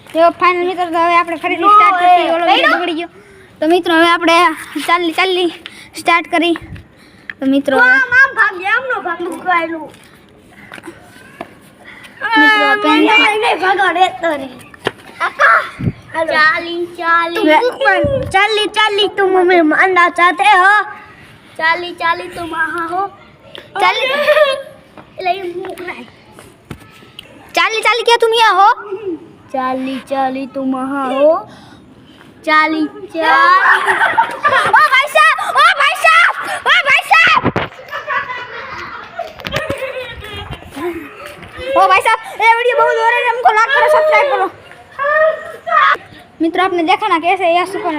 જો ફાઇનલ મિત્રો તો હવે આપણે ફરીથી સ્ટાર્ટ કરી ઓલો વિડિયો બગડી ગયો તો મિત્રો હવે આપણે ચાલી સ્ટાર્ટ કરી તો મિત્રો મામ ભાગ આમનો ભાગ મુકાયેલું મિત્રો પેન નહીં ભાગાડે તો રે चाली तुम हमें मानना चाहते हो चाली तुम हाँ हो चाली क्या तुम यहाँ हो चाली तुम हाँ हो चाली ओ भाई साहब ये वीडियो बहुत हो रहा है हमको लाइक करो सब्सक्राइब करो मित्रों आपने देखा ना कैसे यस पर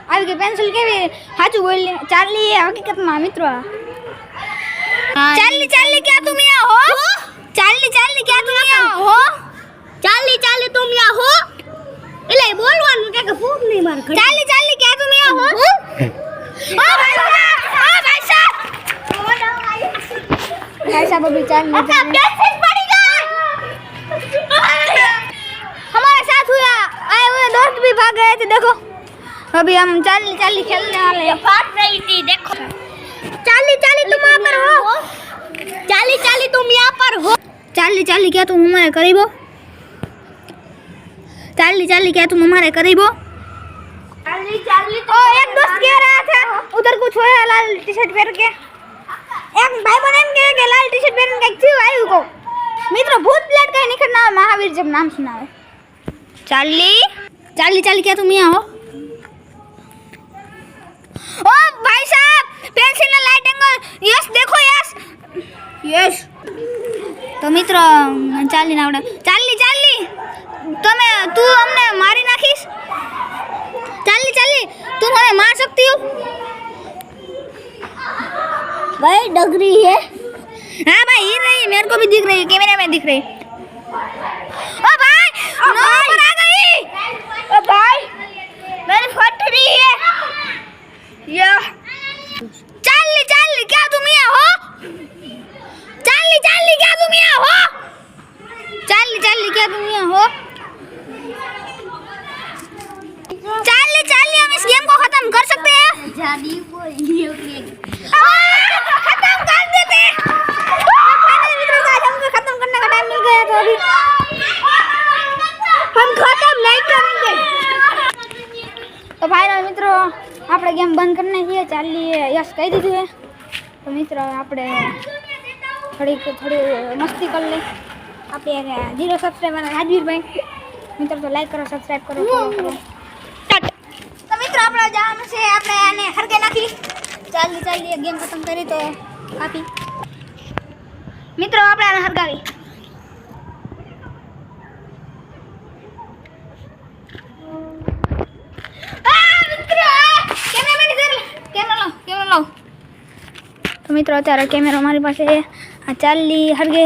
આવી ગઈ પેન્સિલ કેવી સાચું બોલી ચાર્લી હકીકતમાં મિત્રો ચાર્લી क्या तुम यहाँ हो चार्ली क्या तुम यहाँ हो चाली तुम यहाँ हो એટલે બોલવાનું કે ફૂક નહીં માર चार्ली क्या तुम यहाँ हो ओ भाई साहब अभी चार्ली पेंसिल पड़ी गई हमारे साथ हुआ आए हुए दोस्त भी भाग गए थे देखो अभी हम चाली खेलने वाले हैं फाट रही थी देखो चाली तुम यहाँ पर हो चाली तुम यहाँ पर हो चाली क्या तुम हमारे करीब हो चाली क्या तुम हमारे करीब हो चाली ओ एक दोस्त कह रहा था उधर कुछ होया लाल टी शर्ट पहन के एक भाई बहन कह के लाल टी शर्ट पहन के क्यों आयु को मित्र भूत प्लेट का निकलना महावीर जब नाम सुनावे चाली क्या तुम यहाँ हो ओ भाई साहब पेंसिल ने लाइट एंगल यस देखो यस तो मित्र चाली ना चाली તમે તું અમને મારી નાખીશ चाली तुम हमें मार सकती हो भाई डगरी है हाँ भाई हिल रही है मेरे को भी दिख रही है कैमरे में दिख रही है ओ भाई ऊपर आ गई ओ भाई मेरी फट रही है ये चाली क्या तुम यहाँ हो चाली क्या तुम यहाँ हो चाली क्या तुम यहाँ हो चाली हम इस गेम को खत्म कर सकते हैं खत्म कर देते हैं हमको खत्म करने का टाइम मिल गया तो अभी हम खत्म नहीं करेंगे तो फाइनल मित्रों આપણે ગેમ બંધ કરીને છીએ ચાલી યસ કહી દીધું છે તો મિત્રો આપણે થોડી મસ્તી કરી લઈ આપણે 0 સબસ્ક્રાઈબર રાજવીર ભાઈ મિત્રો તો લાઈક કરો સબસ્ક્રાઈબ કરો ફોલો કરો તો મિત્રો આપણે જવાનું છે આપણે આને હરગે નાખી ચાલી ગેમ ખતમ કરી તો કાપી મિત્રો આપણે આને હરગાવી तो मित्रों अत्यारे कैमरा हमारी पास है आ चाली हरगे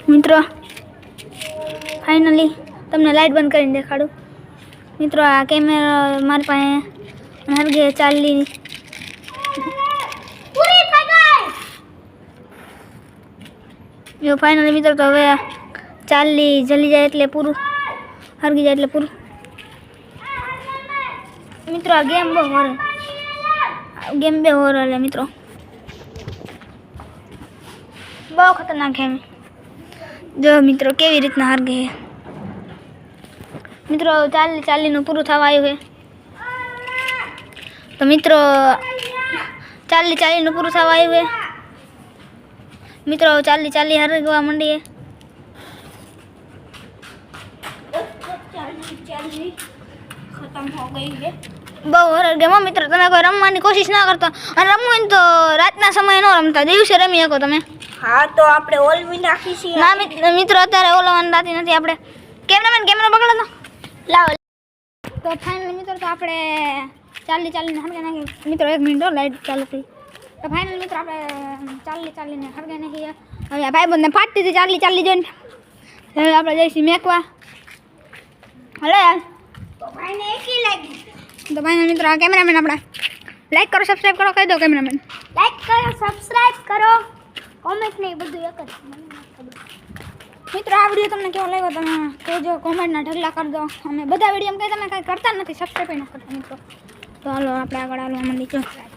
मित्रों फाइनली तमने लाइट बंद कर देखाड़ू मित्रों आ कैमरा हमारे पास हरगे चाली जो फाइनली मित्रों तो हवे चाली जली जाए એટલે પૂરું હરગી જાય એટલે પૂરું मित्रों आ गेम बे हो रहा है मित्रों बहुत खतरनाक है जो मित्रों केवी रीतना हार गए मित्रों चाली पूરું થવા આવ્યું है तो मित्रों चाली पूરું થવા આવ્યું है मित्रों चाली हरगवा मंडी है खत्म हो गई है बहु हरर गेम मित्र તમે કોઈ રમવાની કોશિશ ના કરતો અને રમવું હોય તો રાતના સમયે ન રમતા દિવસે રમી શકો તમે हाँ तो આપણે ઓલવી નાખી છે ના મિત્રો અત્યારે ઓલવાન રાતી નથી આપણે કેમેરામેન કેમેરો પકડો તો લાવો તો ફાઇનલી મિત્રો તો આપણે ચાલી ને હરગે નાખી મિત્રો 1 મિનિટ લાઈટ ચાલુ થઈ તો ફાઇનલી મિત્રો આપણે ચાલી ને હરગે નાખી હવે આ ભાઈબંધને ફાટતી હતી ચાલી જોઈને હવે આપણે જઈશું મેકવા હલો યાર तो भाई ने एक ही लागी तो भाई मित्रों आ कैमरामैन अपना लाइक करो सब्सक्राइब करो कह दो कैमरामैन लाइक करो सब्सक्राइब करो कमेंट नहीं બધું એક જ મિત્રો આ વિડીયો તમને કેવો લાગ્યો તમે કહેજો, કોમેન્ટના ઢગલા કરી દો. અમે બધા વિડીયો કંઈ તમે કાંઈ કરતા નથી, સબસ્ક્રાઈબ ન કરતા મિત્રો. તો હાલો આપણે આગળ હાલવા માંડી.